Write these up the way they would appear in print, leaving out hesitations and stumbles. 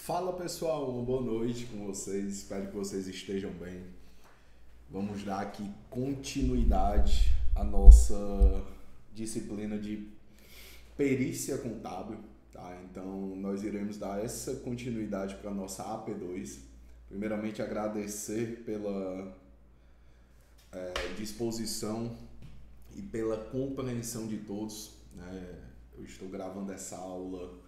Fala pessoal, uma boa noite com vocês, espero que vocês estejam bem. Vamos dar aqui continuidade à nossa disciplina de perícia contábil, tá? Então nós iremos dar essa continuidade para a nossa AP2. Primeiramente agradecer pela disposição e pela compreensão de todos, né? Eu estou gravando essa aula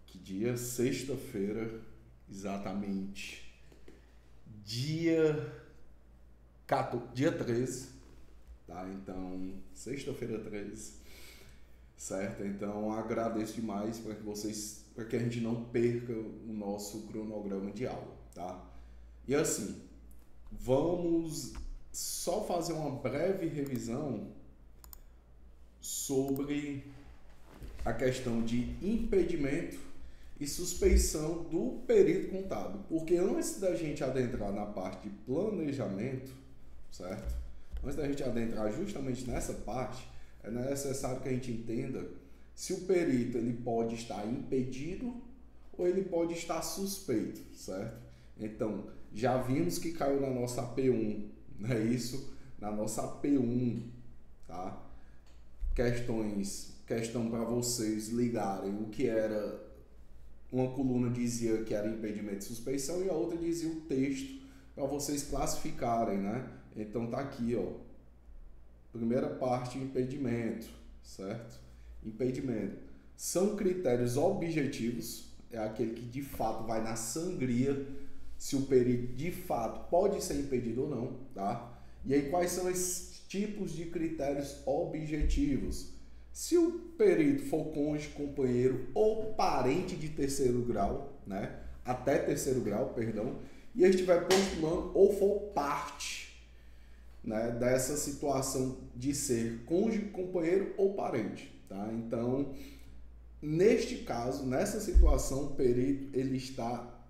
que dia? Sexta-feira, exatamente dia 13, tá? Então, sexta-feira 13, certo? Então, agradeço demais para que a gente não perca o nosso cronograma de aula, tá? E assim, vamos só fazer uma breve revisão sobre a questão de impedimento e suspeição do perito contábil. Porque antes da gente adentrar na parte de planejamento, certo? Antes da gente adentrar justamente nessa parte, é necessário que a gente entenda se o perito ele pode estar impedido ou ele pode estar suspeito, certo? Então, já vimos que caiu na nossa P1, não é isso? Na nossa P1, tá? Questão para vocês ligarem o que era, uma coluna dizia que era impedimento e suspeição e a outra dizia o texto para vocês classificarem, né? Então tá aqui, ó. Primeira parte, impedimento, certo? Impedimento. São critérios objetivos, é aquele que de fato vai na sangria se o perito de fato pode ser impedido ou não, tá? E aí quais são esses tipos de critérios objetivos? Se o perito for cônjuge, companheiro ou parente de terceiro grau, né? Até terceiro grau, perdão, e ele estiver postulando ou for parte, né, dessa situação de ser cônjuge, companheiro ou parente, tá? Então, neste caso, nessa situação, o perito ele está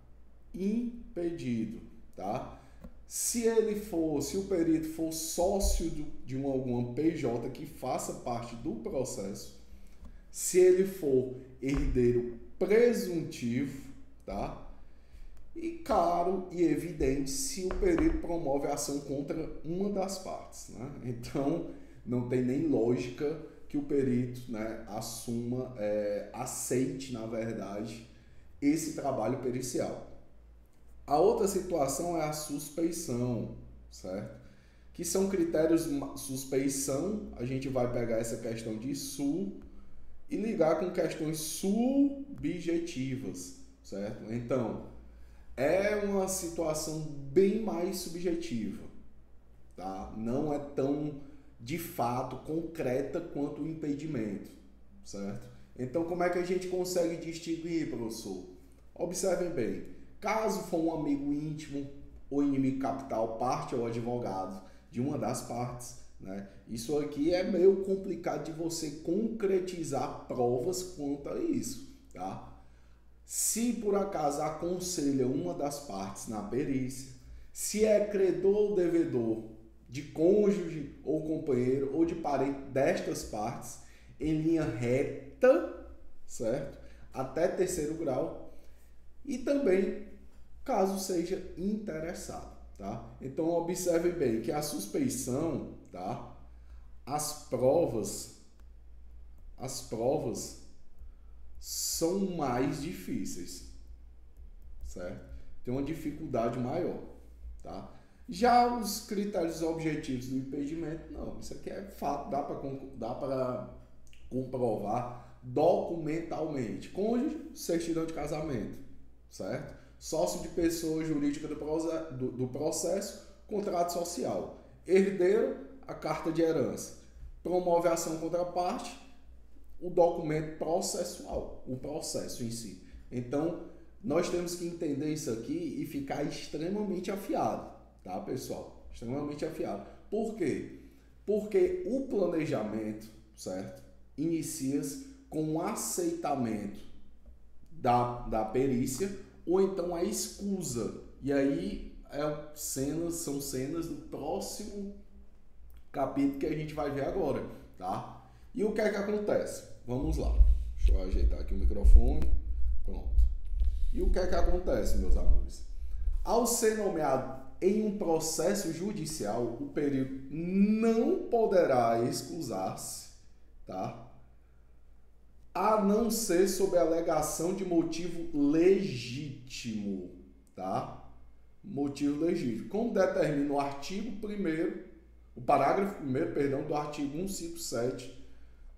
impedido, tá? Se o perito for sócio de alguma PJ que faça parte do processo, se ele for herdeiro presuntivo, tá? E claro e evidente se o perito promove ação contra uma das partes, né? Então, não tem nem lógica que o perito, né, aceite, na verdade, esse trabalho pericial. A outra situação é a suspeição, certo? Que são critérios suspeição, a gente vai pegar essa questão de e ligar com questões subjetivas, certo? Então, é uma situação bem mais subjetiva, tá? Não é tão, de fato, concreta quanto o impedimento, certo? Então, como é que a gente consegue distinguir, professor? Observem bem. Caso for um amigo íntimo ou inimigo capital, parte ou advogado de uma das partes, né? Isso aqui é meio complicado de você concretizar provas quanto a isso, tá? Se por acaso aconselha uma das partes na perícia, se é credor ou devedor de cônjuge ou companheiro ou de parente destas partes, em linha reta, certo? Até terceiro grau, e também caso seja interessado, tá? Então observe bem que a suspeição, tá? As provas são mais difíceis, certo? Tem uma dificuldade maior, tá? Já os critérios objetivos do impedimento, não, isso aqui é fato, dá para comprovar documentalmente. Cônjuge, certidão de casamento, certo? Sócio de pessoa jurídica do processo, contrato social. Herdeiro, a carta de herança. Promove ação contra a parte, o documento processual, o processo em si. Então, nós temos que entender isso aqui e ficar extremamente afiado, tá, pessoal? Extremamente afiado. Por quê? Porque o planejamento, certo? Inicia-se com o aceitamento da perícia ou então a escusa. E aí são cenas do próximo capítulo que a gente vai ver agora, tá? E o que é que acontece? Vamos lá. Deixa eu ajeitar aqui o microfone. Pronto. E o que é que acontece, meus amores? Ao ser nomeado em um processo judicial, o perito não poderá excusar-se, tá? A não ser sob a alegação de motivo legítimo, tá? Motivo legítimo. Como determina o artigo 1º, o parágrafo 1º, perdão, do artigo 157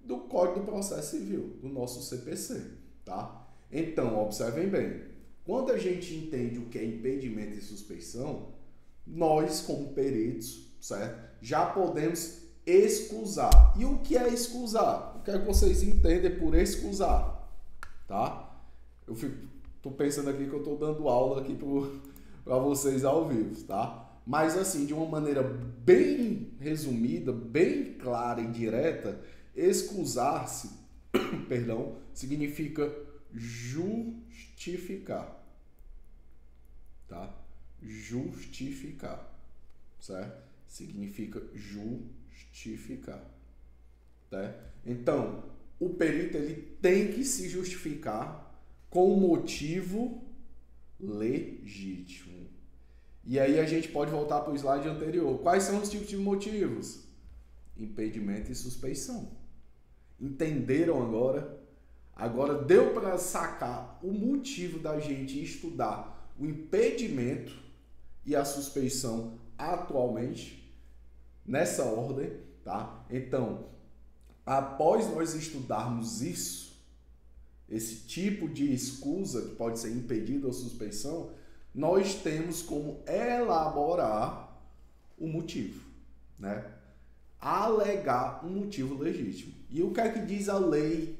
do Código do Processo Civil, do nosso CPC, tá? Então, observem bem, quando a gente entende o que é impedimento e suspeição, nós, como peritos, certo? Já podemos excusar. E o que é excusar? O que é que vocês entendem por excusar? Tá? Tô pensando aqui que eu tô dando aula aqui para vocês ao vivo, tá? Mas assim, de uma maneira bem resumida, bem clara e direta, excusar-se, perdão, significa justificar, tá? Justificar, certo? Significa justificar, tá? Então, o perito ele tem que se justificar com um motivo legítimo. E aí a gente pode voltar para o slide anterior. Quais são os tipos de motivos? Impedimento e suspeição. Entenderam agora? Agora deu para sacar o motivo da gente estudar o impedimento e a suspeição atualmente, nessa ordem, tá? Então, após nós estudarmos isso, esse tipo de escusa, que pode ser impedido ou suspeição, nós temos como elaborar o motivo, né? Alegar um motivo legítimo. E o que é que diz a Lei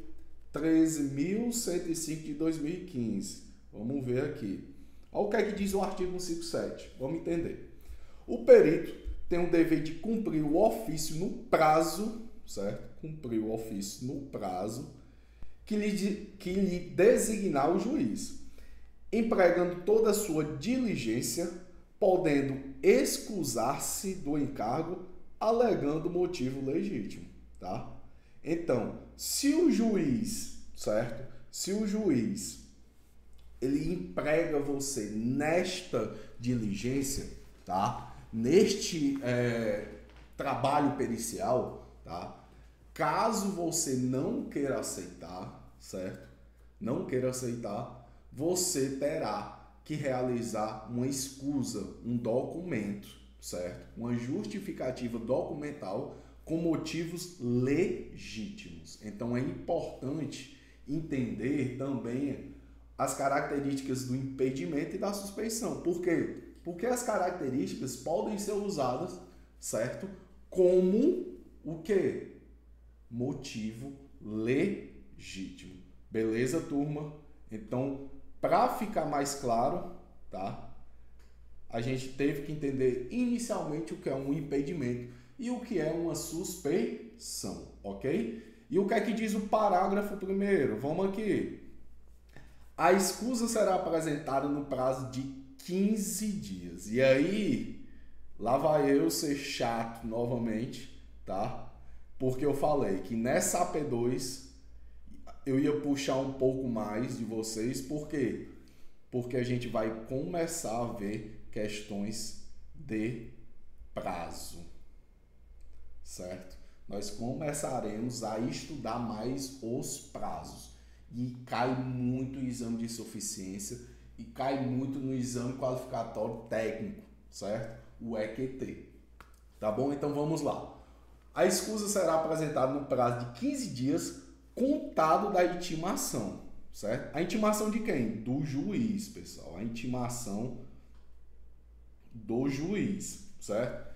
13.105 de 2015? Vamos ver aqui. Olha o que é que diz o artigo 157. Vamos entender. O perito tem o dever de cumprir o ofício no prazo, certo? Cumprir o ofício no prazo que lhe designar o juiz, empregando toda a sua diligência, podendo excusar-se do encargo, alegando motivo legítimo, tá? Então, se o juiz, certo? Se o juiz ele emprega você nesta diligência, tá? Neste trabalho pericial, tá? Caso você não queira aceitar, certo? Não queira aceitar, você terá que realizar uma escusa, um documento, certo? Uma justificativa documental com motivos legítimos. Então é importante entender também as características do impedimento e da suspeição. Por quê? Porque as características podem ser usadas, certo? Como o quê? Motivo legítimo. Beleza, turma? Então, para ficar mais claro, tá? A gente teve que entender inicialmente o que é um impedimento e o que é uma suspeição, ok? E o que é que diz o parágrafo 1º? Vamos aqui. A escusa será apresentada no prazo de 15 dias. E aí, lá vai eu ser chato novamente, tá? Porque eu falei que nessa AP2 eu ia puxar um pouco mais de vocês. Por quê? Porque a gente vai começar a ver questões de prazo, certo? Nós começaremos a estudar mais os prazos. E cai muito no exame de suficiência e cai muito no exame qualificatório técnico, certo? O EQT. Tá bom? Então vamos lá. A escusa será apresentada no prazo de 15 dias contado da intimação, certo? A intimação de quem? Do juiz, pessoal. A intimação do juiz, certo?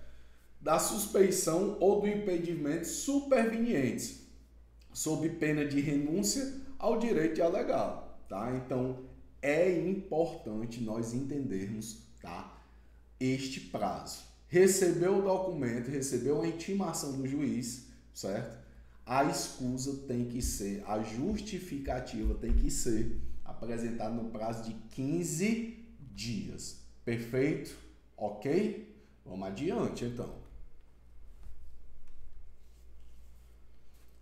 Da suspeição ou do impedimento supervenientes, sob pena de renúncia ao direito de alegar, tá? Então, é importante nós entendermos, tá? Este prazo. Recebeu o documento, recebeu a intimação do juiz, certo? A escusa tem que ser, a justificativa tem que ser apresentada no prazo de 15 dias. Perfeito? Ok? Vamos adiante, então.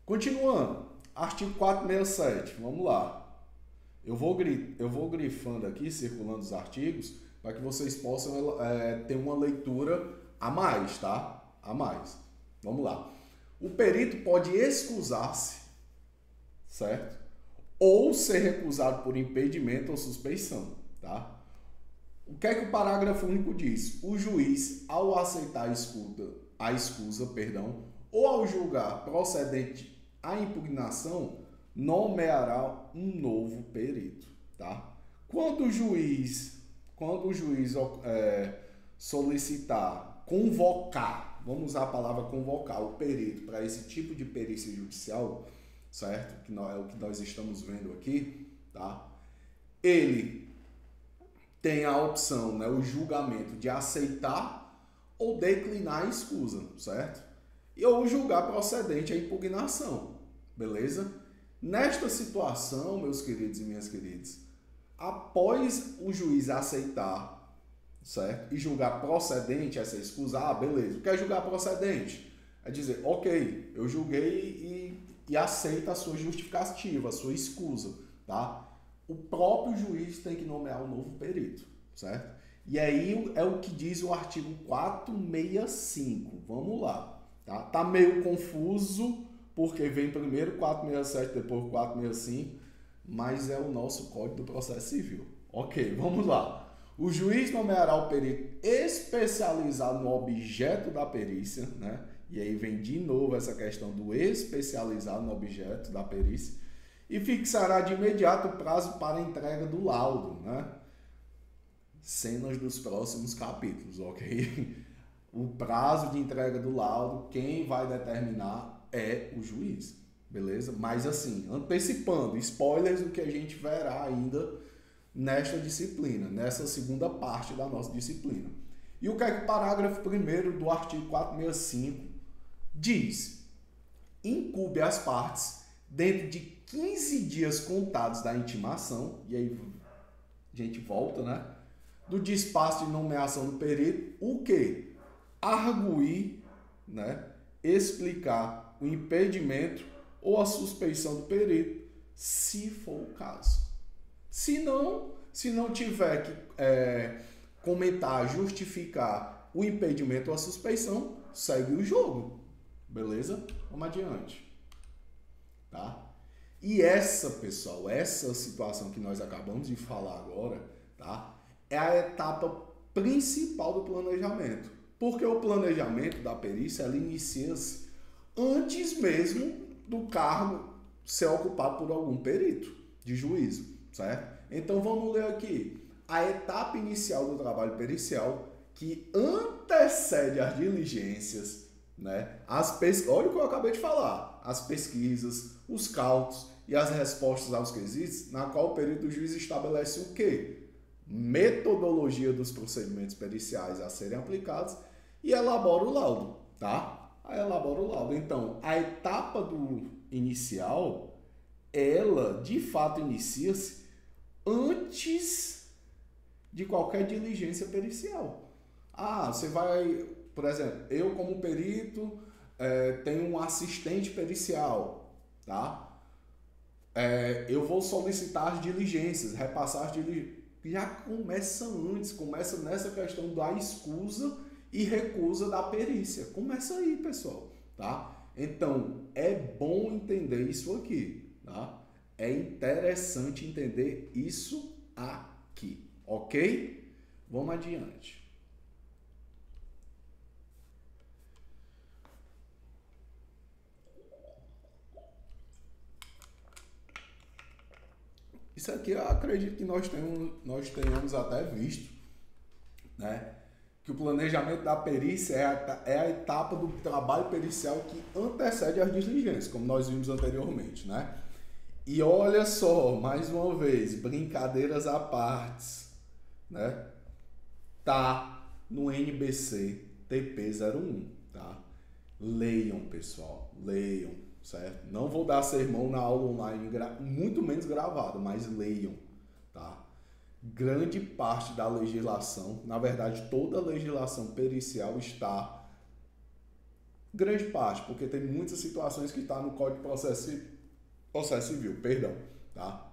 Continuando. Artigo 467, vamos lá. Eu vou grifando aqui, circulando os artigos, para que vocês possam ter uma leitura a mais, tá? A mais. Vamos lá. O perito pode excusar-se, certo? Ou ser recusado por impedimento ou suspeição, tá? O que é que o parágrafo único diz? O juiz, ao aceitar a escusa, ou ao julgar procedente a impugnação, nomeará um novo perito, tá? Quando o juiz convocar, vamos usar a palavra convocar o perito para esse tipo de perícia judicial, certo? Que é o que nós estamos vendo aqui, tá? Ele tem a opção, né, o julgamento de aceitar ou declinar a escusa, certo? Ou julgar procedente a impugnação, beleza? Nesta situação, meus queridos e minhas queridas, após o juiz aceitar, certo? E julgar procedente essa escusa, beleza. O que é julgar procedente? É dizer, ok, eu julguei e aceito a sua justificativa, a sua escusa, tá? O próprio juiz tem que nomear um novo perito, certo? E aí é o que diz o artigo 465. Vamos lá, tá? Tá meio confuso, porque vem primeiro 467, depois 465, mas é o nosso Código do Processo Civil. Ok, vamos lá. O juiz nomeará o perito especializado no objeto da perícia, né? E aí vem de novo essa questão do especializado no objeto da perícia, e fixará de imediato o prazo para a entrega do laudo, né? Cenas dos próximos capítulos, ok? O prazo de entrega do laudo, quem vai determinar é o juiz, beleza? Mas assim, antecipando, spoilers do que a gente verá ainda nesta disciplina, nessa segunda parte da nossa disciplina. E o que é que o parágrafo 1º do artigo 465 diz? Incumbe às partes, dentro de 15 dias contados da intimação, e aí a gente volta, né? Do despacho de nomeação do perito, o quê? Arguir, né? Explicar o impedimento ou a suspeição do perito, se for o caso. Se não tiver que comentar, justificar o impedimento ou a suspeição, segue o jogo. Beleza? Vamos adiante. Tá? E pessoal, essa situação que nós acabamos de falar agora, tá? É a etapa principal do planejamento. Porque o planejamento da perícia, ela inicia-se antes mesmo do cargo ser ocupado por algum perito de juízo, certo? Então vamos ler aqui. A etapa inicial do trabalho pericial, que antecede as diligências, né? Olha o que eu acabei de falar. As pesquisas, os cálculos e as respostas aos quesitos, na qual o perito do juiz estabelece o quê? Metodologia dos procedimentos periciais a serem aplicados e elabora o laudo, tá? Elabora o laudo. Então, a etapa do inicial, ela de fato inicia-se antes de qualquer diligência pericial. Você vai, por exemplo, eu como perito tenho um assistente pericial, tá? Eu vou solicitar as diligências, repassar as diligências. Já começa antes, começa nessa questão da escusa e recusa da perícia. Começa aí, pessoal, tá? Então, é bom entender isso aqui, tá? É interessante entender isso aqui, ok? Vamos adiante. Isso aqui eu acredito que nós tenhamos até visto, né? Que o planejamento da perícia é a etapa do trabalho pericial que antecede as diligências, como nós vimos anteriormente, né? E olha só, mais uma vez, brincadeiras à parte, né? Tá no NBC TP01, tá? Leiam, pessoal, leiam, certo? Não vou dar sermão na aula online, muito menos gravado, mas leiam, tá? Grande parte da legislação, na verdade toda a legislação pericial está, grande parte, porque tem muitas situações que está no Código de Processo Civil, tá?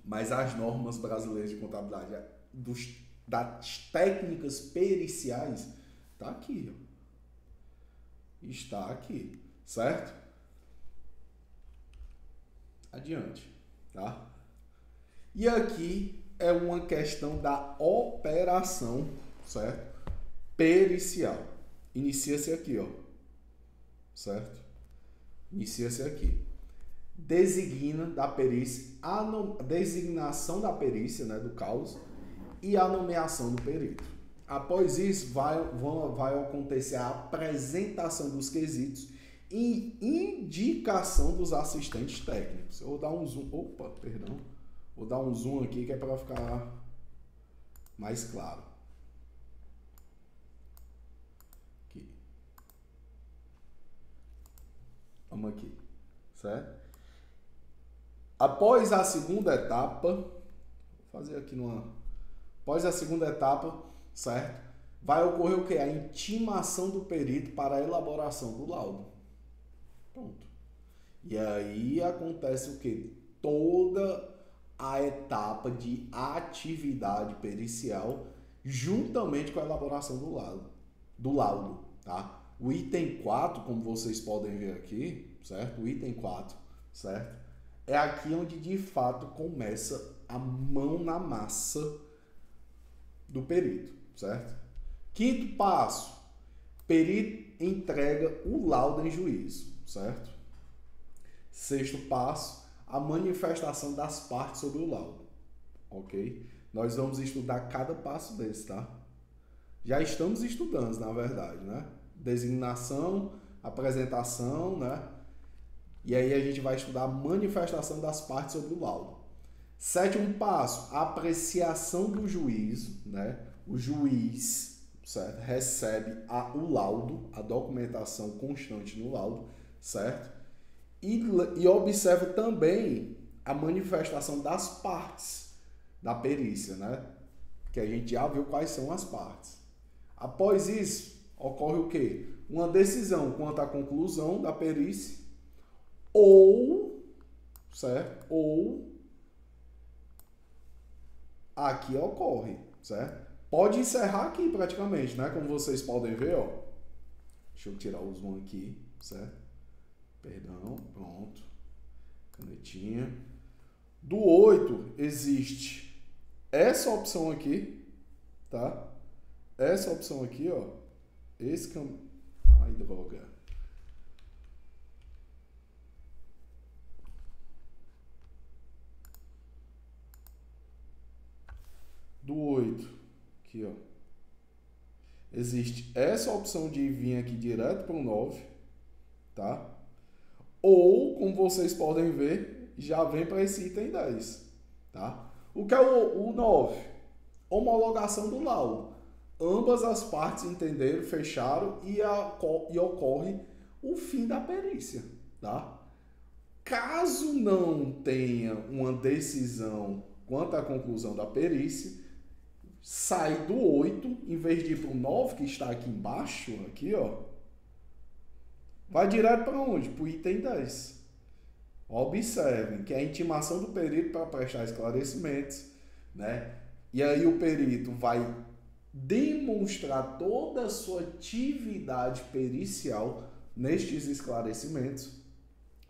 Mas as normas brasileiras de contabilidade, das técnicas periciais, está aqui, ó. Está aqui, certo? Adiante, tá? E aqui é uma questão da operação, certo? Pericial. Inicia-se aqui, ó. Certo? Inicia-se aqui. Designa da perícia, designação da perícia, né, do causa, e a nomeação do perito. Após isso, vai acontecer a apresentação dos quesitos e indicação dos assistentes técnicos. Eu vou dar um zoom. Opa, perdão. Vou dar um zoom aqui que é para ficar mais claro. Aqui. Vamos aqui. Certo? Após a segunda etapa, vou fazer aqui após a segunda etapa, certo? Vai ocorrer o quê? A intimação do perito para a elaboração do laudo. Pronto. E aí acontece o quê? Toda a etapa de atividade pericial juntamente com a elaboração do laudo, tá? O item 4, como vocês podem ver aqui, certo? O item 4, certo? É aqui onde de fato começa a mão na massa do perito, certo? Quinto passo, perito entrega o laudo em juízo, certo? Sexto passo, a manifestação das partes sobre o laudo, ok? Nós vamos estudar cada passo desse, tá? Já estamos estudando, na verdade, né? Designação, apresentação, né? E aí a gente vai estudar a manifestação das partes sobre o laudo. Sétimo passo, a apreciação do juízo, né? O juiz, certo? Recebe o laudo, a documentação constante no laudo, certo? E observa também a manifestação das partes da perícia, né? Que a gente já viu quais são as partes. Após isso, ocorre o quê? Uma decisão quanto à conclusão da perícia ou, certo? Ou aqui ocorre, certo? Pode encerrar aqui praticamente, né? Como vocês podem ver, ó. Deixa eu tirar o zoom aqui, certo? Perdão, pronto. Canetinha. Do 8 existe essa opção aqui, tá? Essa opção aqui, ó. Ai, droga. Do 8, aqui, ó. Existe essa opção de vir aqui direto para o 9, tá? Ou, como vocês podem ver, já vem para esse item 10, tá? O que é o 9? Homologação do laudo. Ambas as partes entenderam, fecharam e ocorre o fim da perícia, tá? Caso não tenha uma decisão quanto à conclusão da perícia, sai do 8, em vez de ir para o 9, que está aqui embaixo, aqui, ó, vai direto para onde? Para o item 10. Observem que é a intimação do perito para prestar esclarecimentos, né? E aí o perito vai demonstrar toda a sua atividade pericial nestes esclarecimentos,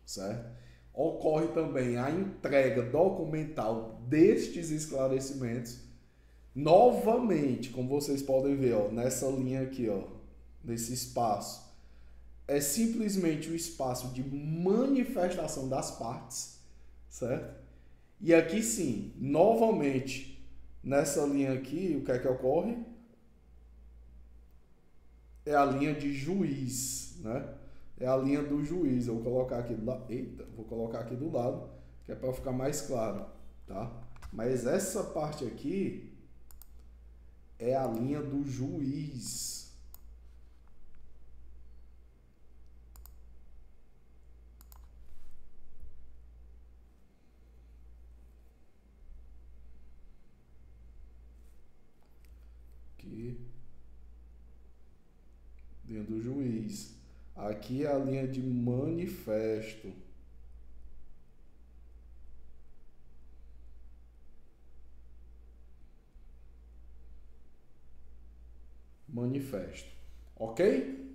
certo? Ocorre também a entrega documental destes esclarecimentos. Novamente, como vocês podem ver, ó, nessa linha aqui, ó, nesse espaço, é simplesmente o espaço de manifestação das partes, certo? E aqui sim, novamente, nessa linha aqui, o que é que ocorre? É a linha de juiz, né? É a linha do juiz. Eu vou colocar aqui do lado. Eita, vou colocar aqui do lado, que é para ficar mais claro, tá? Mas essa parte aqui é a linha do juiz. Aqui, linha do juiz. Aqui é a linha de manifesto. manifesto. Ok?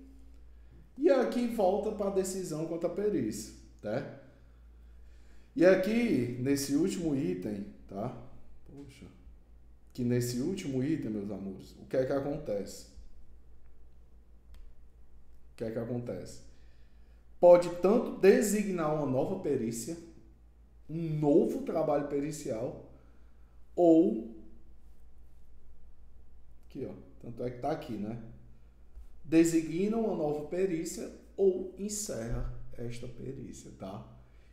E aqui volta para a decisão quanto à perícia, tá? E aqui, nesse último item, tá? Poxa. Que nesse último item, meus amores, o que é que acontece? O que é que acontece? Pode tanto designar uma nova perícia, um novo trabalho pericial, ou... Aqui, ó. Tanto é que tá aqui, né? Designa uma nova perícia ou encerra esta perícia, tá?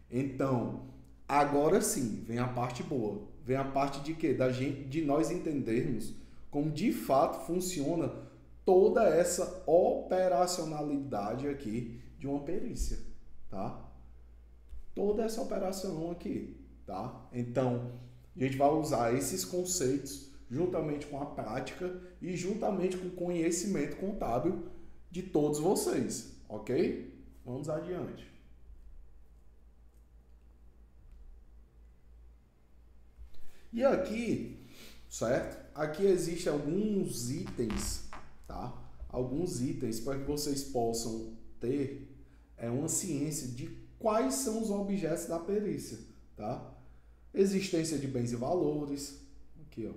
Então, agora sim, vem a parte boa. Vem a parte de quê? De nós entendermos como de fato funciona toda essa operacionalidade aqui de uma perícia, tá? Toda essa operação aqui, tá? Então, a gente vai usar esses conceitos juntamente com a prática e juntamente com o conhecimento contábil de todos vocês, ok? Vamos adiante. E aqui, certo? Aqui existem alguns itens, tá? Alguns itens para que vocês possam ter uma ciência de quais são os objetos da perícia, tá? Existência de bens e valores, aqui, ó.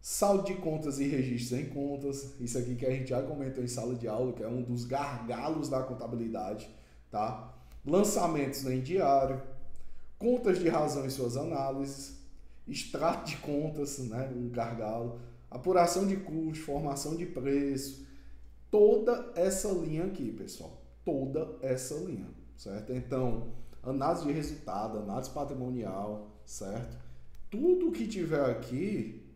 Saldo de contas e registros em contas, isso aqui que a gente já comentou em sala de aula, que é um dos gargalos da contabilidade, tá? Lançamentos em diário, contas de razão em suas análises, extrato de contas, né, um gargalo, apuração de custo, formação de preço, toda essa linha aqui, pessoal, toda essa linha, certo? Então, análise de resultado, análise patrimonial, certo? Tudo que tiver aqui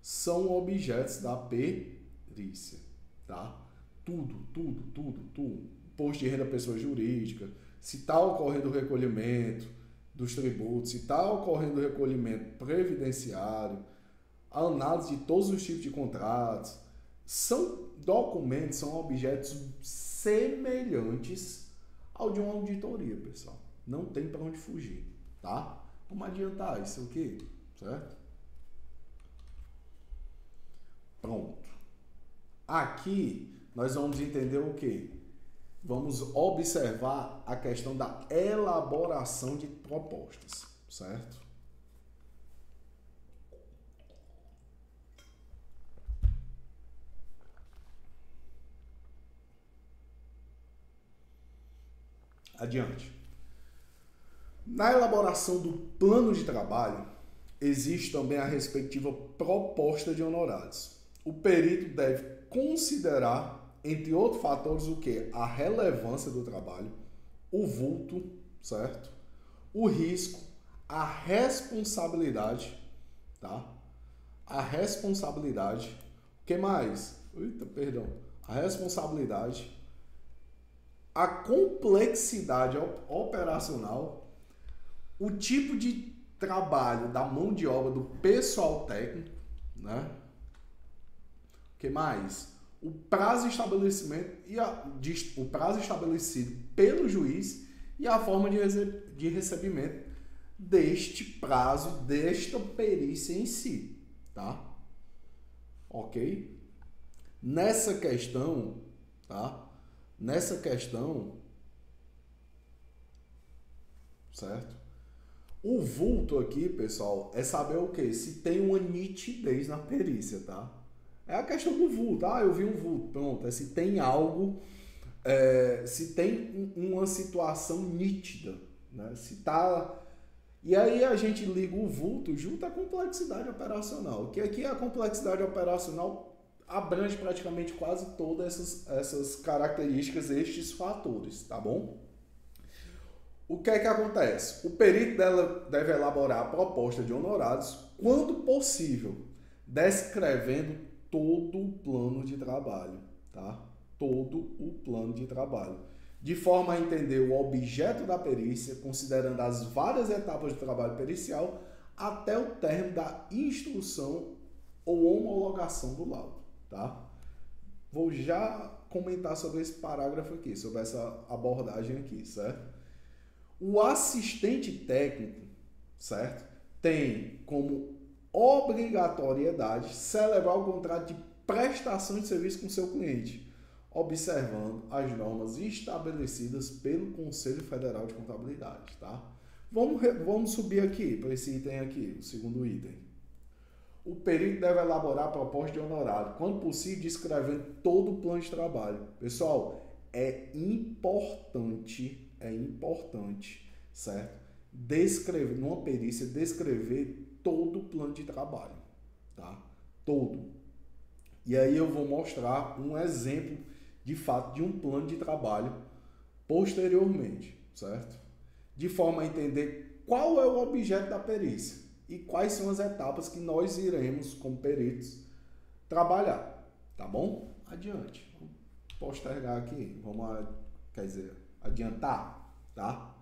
são objetos da perícia, tá? Tudo. Imposto de renda pessoa jurídica, se está ocorrendo o recolhimento dos tributos, se está ocorrendo o recolhimento previdenciário, a análise de todos os tipos de contratos, são documentos, são objetos semelhantes ao de uma auditoria, pessoal. Não tem para onde fugir, tá? Vamos adiantar isso aqui, certo? Pronto. Aqui nós vamos entender o quê? Vamos observar a questão da elaboração de propostas, certo? Adiante. Na elaboração do plano de trabalho, existe também a respectiva proposta de honorários. O perito deve considerar, entre outros fatores, o que? A relevância do trabalho, o vulto, certo? O risco, a responsabilidade, tá? A responsabilidade. O que mais? A responsabilidade, a complexidade operacional, o tipo de trabalho da mão de obra do pessoal técnico, né? O que mais? O prazo o prazo estabelecido pelo juiz e a forma de recebimento deste prazo, desta perícia em si, tá? Ok? Nessa questão, tá? Nessa questão, certo? O vulto aqui, pessoal, é saber o quê? Se tem uma nitidez na perícia, tá? É a questão do vulto. Ah, eu vi um vulto. Pronto. É se tem algo, se tem uma situação nítida, né? Se tá... E aí a gente liga o vulto junto à complexidade operacional. Que aqui a complexidade operacional abrange praticamente quase todas essas características, estes fatores, tá bom? O que é que acontece? O perito deve elaborar a proposta de honorários, quando possível, descrevendo todo o plano de trabalho, tá? Todo o plano de trabalho, de forma a entender o objeto da perícia, considerando as várias etapas do trabalho pericial, até o término da instrução ou homologação do laudo, tá? Vou já comentar sobre esse parágrafo aqui, sobre essa abordagem aqui, certo? O assistente técnico, certo? Tem como obrigatoriedade celebrar o contrato de prestação de serviço com seu cliente, observando as normas estabelecidas pelo Conselho Federal de Contabilidade, tá? Vamos subir aqui para esse item aqui, o segundo item. O perito deve elaborar a proposta de honorário, quando possível, descrevendo todo o plano de trabalho. Pessoal, é importante, certo? Descrever, numa perícia, descrever todo o plano de trabalho, tá? Todo. E aí eu vou mostrar um exemplo, de fato, de um plano de trabalho posteriormente, certo? De forma a entender qual é o objeto da perícia e quais são as etapas que nós iremos, como peritos, trabalhar, tá bom? Adiante. Vamos postergar aqui, adiantar, tá?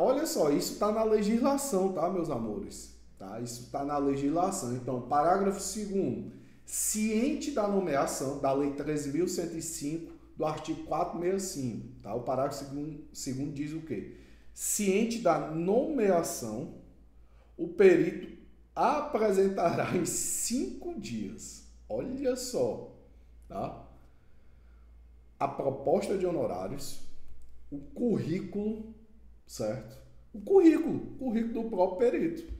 Olha só, isso está na legislação, tá, meus amores? Tá? Isso está na legislação. Então, parágrafo 2º, ciente da nomeação da Lei 13.105, do artigo 465, tá? O parágrafo 2º diz o quê? Ciente da nomeação, o perito apresentará em 5 dias, olha só, tá? A proposta de honorários, o currículo, certo? O currículo do próprio perito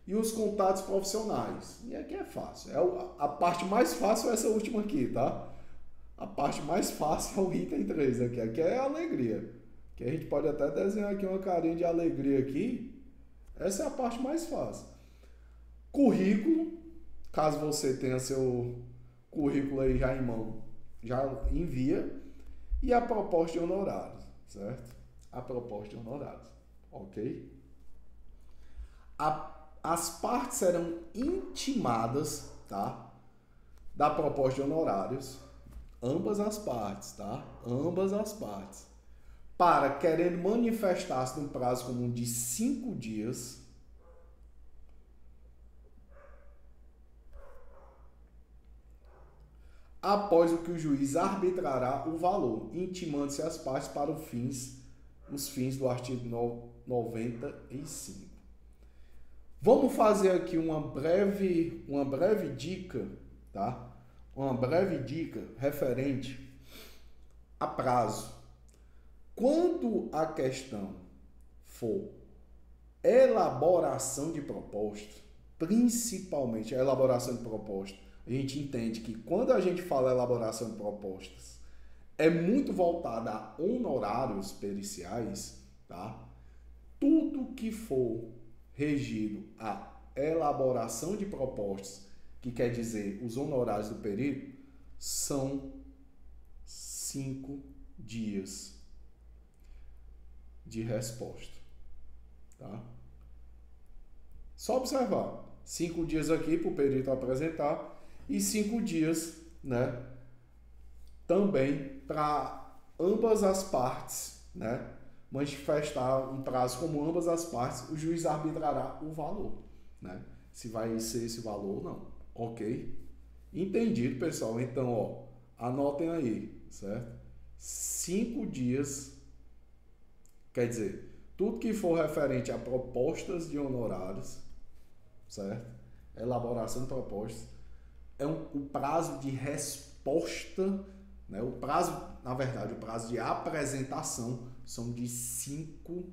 e os contatos profissionais. E aqui é fácil. A parte mais fácil é essa última aqui, tá? A parte mais fácil é o item 3 aqui. Aqui é a alegria. Que a gente pode até desenhar aqui uma carinha de alegria aqui. Essa é a parte mais fácil. Currículo, caso você tenha seu currículo aí já em mão, já envia. E a proposta de honorários, certo? A proposta de honorários, ok? As partes serão intimadas, tá? Da proposta de honorários, ambas as partes, tá? Ambas as partes. Para, querendo manifestar-se num prazo comum de 5 dias, após o que o juiz arbitrará o valor, intimando-se as partes para os fins do artigo 95. Vamos fazer aqui uma breve dica, tá? Uma breve dica referente a prazo. Quando a questão for elaboração de proposta, principalmente a elaboração de proposta, a gente entende que quando a gente fala elaboração de propostas, é muito voltada a honorários periciais, tá? Tudo que for regido a elaboração de propostas, que quer dizer os honorários do perito, são 5 dias de resposta, tá? Só observar, 5 dias aqui para o perito apresentar e 5 dias, né, também para ambas as partes, né, manifestar um prazo como ambas as partes, o juiz arbitrará o valor, né, se vai ser esse valor ou não, ok? Entendido, pessoal? Então, ó, anotem aí, certo? 5 dias, quer dizer, tudo que for referente a propostas de honorários, certo? Elaboração de propostas, o prazo de resposta, né? O prazo de apresentação são de 5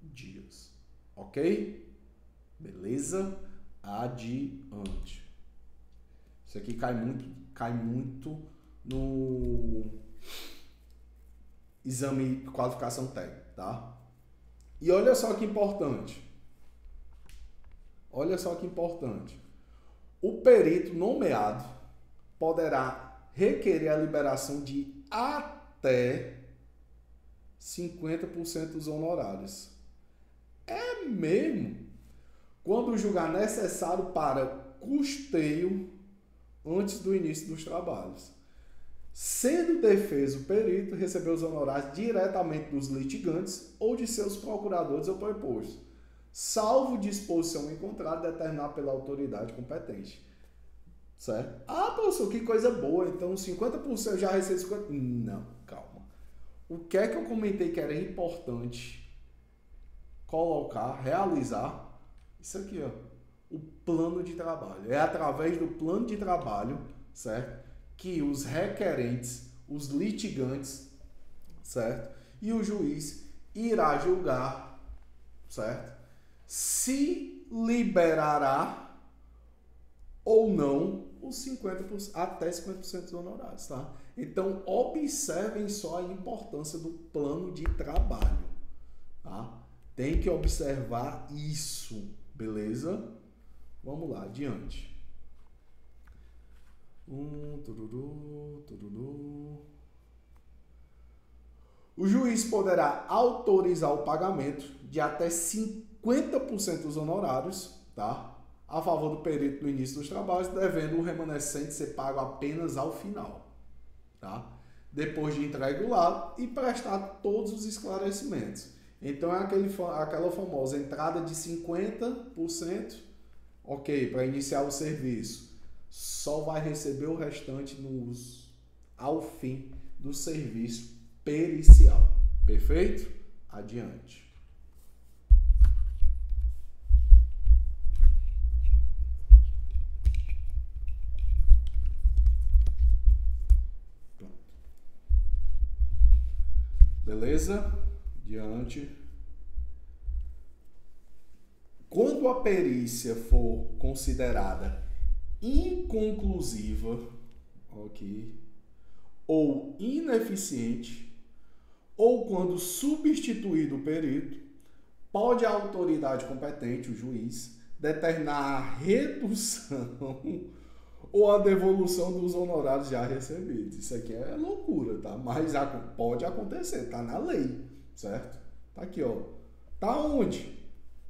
dias, ok? Beleza? Adiante. Isso aqui cai muito no exame de qualificação técnica, tá? E olha só que importante. O perito nomeado poderá requerer a liberação de até 50% dos honorários. É mesmo? Quando julgar necessário para custeio antes do início dos trabalhos. Sendo defeso o perito receber os honorários diretamente dos litigantes ou de seus procuradores ou prepostos, salvo disposição em contrato determinada pela autoridade competente. Certo? Ah, professor, que coisa boa, então 50% eu já recebo 50%. Não, calma. O que é que eu comentei que era importante colocar, realizar? Isso aqui, ó. O plano de trabalho. É através do plano de trabalho, certo? Que os requerentes, os litigantes, certo? E o juiz irá julgar, certo? Se liberará ou não os 50%, até 50% dos honorários, tá? Então, observem só a importância do plano de trabalho, tá? Tem que observar isso, beleza? Vamos lá, adiante. O juiz poderá autorizar o pagamento de até 50% dos honorários, tá? A favor do perito no início dos trabalhos, devendo o remanescente ser pago apenas ao final, tá? Depois de entregue o laudo e prestar todos os esclarecimentos. Então é aquela famosa entrada de 50%, ok, para iniciar o serviço. Só vai receber o restante ao fim do serviço pericial. Perfeito? Adiante. Pronto. Beleza? Adiante. Quando a perícia for considerada inconclusiva, ok, ou ineficiente, ou quando substituído o perito, pode a autoridade competente, o juiz, determinar a redução ou a devolução dos honorários já recebidos. Isso aqui é loucura, tá? Mas pode acontecer, tá na lei, certo? Tá aqui, ó. Tá onde?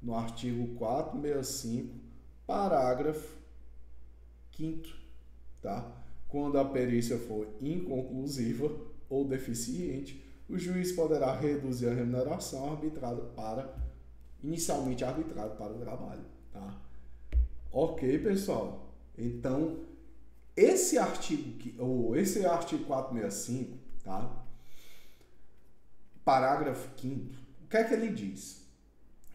No artigo 465, parágrafo 5º, tá? Quando a perícia for inconclusiva ou deficiente, o juiz poderá reduzir a remuneração inicialmente arbitrada para o trabalho, tá? Ok, pessoal? Então, esse artigo 465, tá? Parágrafo 5º, o que é que ele diz?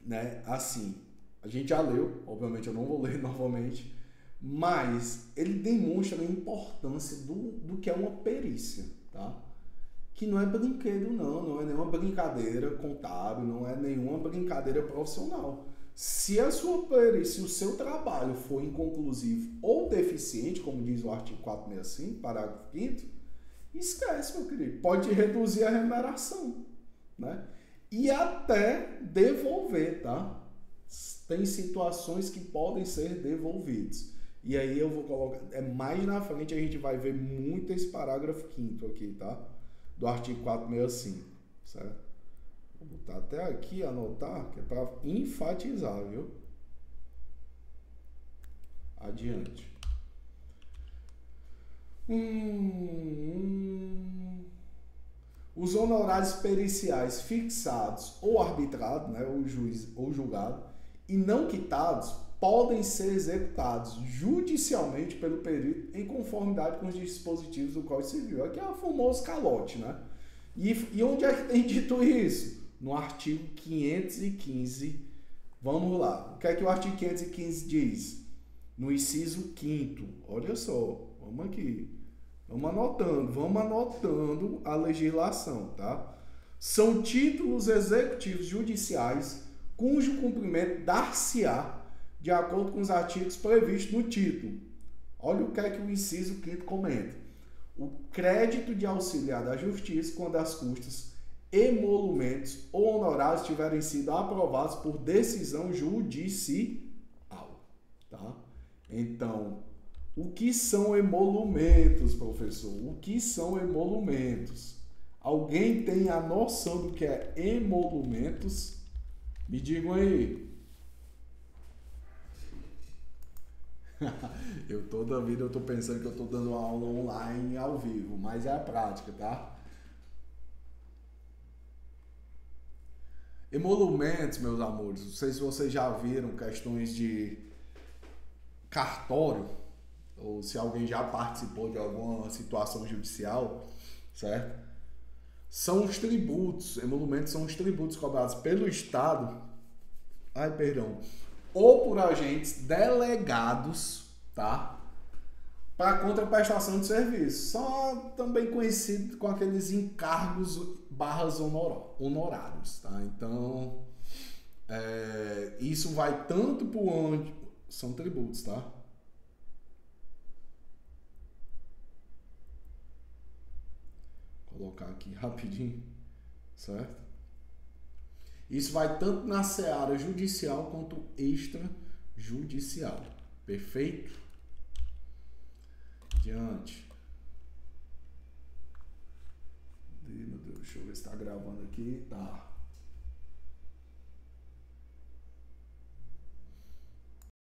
Né? Assim, a gente já leu, obviamente eu não vou ler novamente, mas ele demonstra a importância do que é uma perícia, tá? Que não é brinquedo não é nenhuma brincadeira contábil, não é nenhuma brincadeira profissional. Se a sua perícia, o seu trabalho for inconclusivo ou deficiente, como diz o artigo 465, parágrafo 5º, esquece, meu querido, pode reduzir a remuneração, né? E até devolver, tá? Tem situações que podem ser devolvidos. E aí eu vou colocar, mais na frente a gente vai ver muito esse parágrafo 5º aqui, tá? Do artigo 465, certo? Vou botar até aqui, anotar, que é para enfatizar, viu? Adiante. Os honorários periciais fixados ou arbitrados, né, o juiz ou julgado, e não quitados, podem ser executados judicialmente pelo perito em conformidade com os dispositivos do Código Civil. Aqui é o famoso calote, né? E onde é que tem dito isso? No artigo 515. Vamos lá. O que é que o artigo 515 diz? No inciso 5º. Olha só. Vamos aqui. Vamos anotando a legislação, tá? São títulos executivos judiciais cujo cumprimento dar-se-á de acordo com os artigos previstos no título. Olha o que é que o inciso 5º comenta. O crédito de auxiliar da justiça quando as custas, emolumentos ou honorários tiverem sido aprovados por decisão judicial, tá? Então, o que são emolumentos, professor? O que são emolumentos? Alguém tem a noção do que é emolumentos? Me digam aí. Toda vida eu tô pensando que eu tô dando uma aula online ao vivo, mas é a prática, tá? Emolumentos, meus amores, não sei se vocês já viram questões de cartório, ou se alguém já participou de alguma situação judicial, certo? São os tributos, emolumentos são os tributos cobrados pelo Estado, ou por agentes delegados, tá? para contraprestação de serviço, só também conhecido com aqueles encargos barras honorários, tá? Então, isso vai tanto para onde são tributos, tá? Vou colocar aqui rapidinho, certo? Isso vai tanto na seara judicial quanto extrajudicial, perfeito? Adiante. Meu Deus, deixa eu ver se está gravando aqui. Tá.